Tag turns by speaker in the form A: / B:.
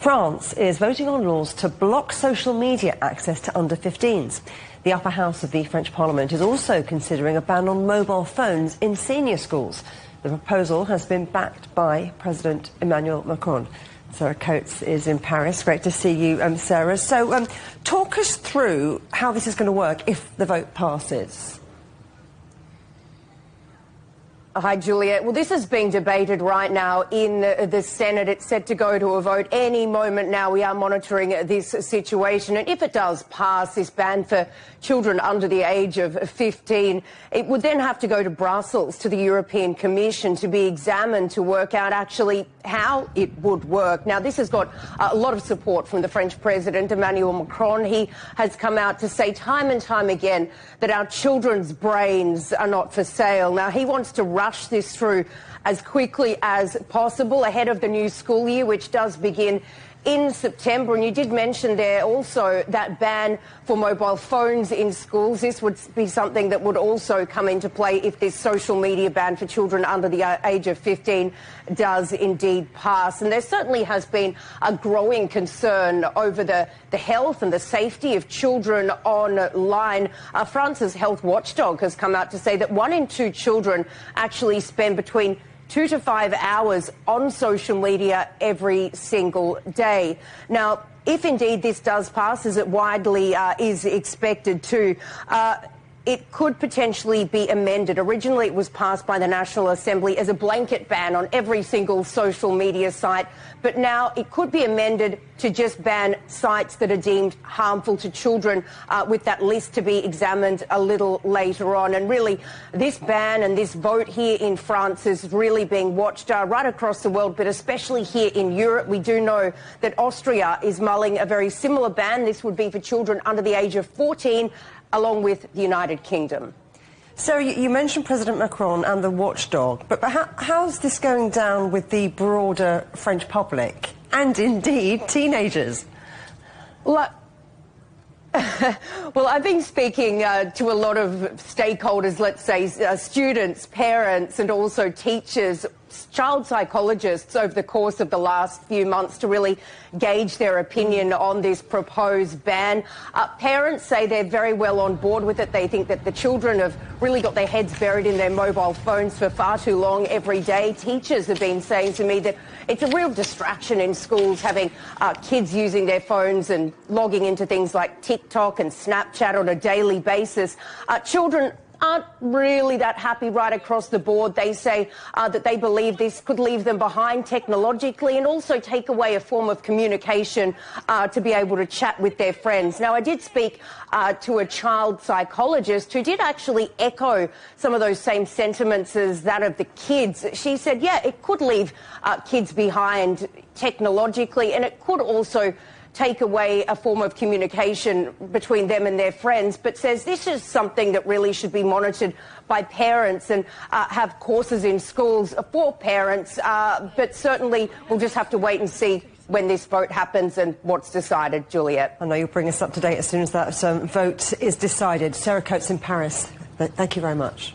A: France is voting on laws to block social media access to under-15s. The upper house of the French Parliament is also considering a ban on mobile phones in senior schools. The proposal has been backed by President Emmanuel Macron. Sarah Coates is in Paris. Great to see you, Sarah. So talk us through how this is going to work if the vote passes.
B: Hi, Juliet. Well, this is being debated right now in the Senate. It's set to go to a vote any moment now. We are monitoring this situation. And if it does pass, this ban for children under the age of 15, it would then have to go to Brussels, to the European Commission, to be examined to work out actually how it would work. Now, this has got a lot of support from the French President, Emmanuel Macron. He has come out to say time and time again that our children's brains are not for sale. Now, he wants to rush this through as quickly as possible ahead of the new school year, which does begin in September. And you did mention there also that ban for mobile phones in schools. This would be something that would also come into play if this social media ban for children under the age of 15 does indeed pass. And there certainly has been a growing concern over the health and the safety of children online. France's health watchdog has come out to say that 1 in 2 children actually spend between 2 to 5 hours on social media every single day. Now, if indeed this does pass, as it widely is expected to, it could potentially be amended. Originally, it was passed by the National Assembly as a blanket ban on every single social media site, but now it could be amended to just ban sites that are deemed harmful to children, with that list to be examined a little later on. And really, this ban and this vote here in France is really being watched right across the world, but especially here in Europe. We do know that Austria is mulling a very similar ban. This would be for children under the age of 14, along with the United Kingdom.
A: So you mentioned President Macron and the watchdog, but how's this going down with the broader French public and indeed teenagers?
B: Well, I've been speaking to a lot of stakeholders, let's say students, parents and also teachers, child psychologists over the course of the last few months to really gauge their opinion on this proposed ban. Parents say they're very well on board with it. They think that the children have really got their heads buried in their mobile phones for far too long every day. Teachers have been saying to me that it's a real distraction in schools having kids using their phones and logging into things like TikTok and Snapchat on a daily basis. Children aren't really that happy right across the board. They say that they believe this could leave them behind technologically and also take away a form of communication to be able to chat with their friends. Now, I did speak to a child psychologist who did actually echo some of those same sentiments as that of the kids. She said, yeah, it could leave kids behind technologically, and it could also take away a form of communication between them and their friends, but says this is something that really should be monitored by parents and have courses in schools for parents, but certainly we'll just have to wait and see when this vote happens and what's decided, Juliet.
A: I know you'll bring us up to date as soon as that vote is decided. Sarah Coates in Paris, thank you very much.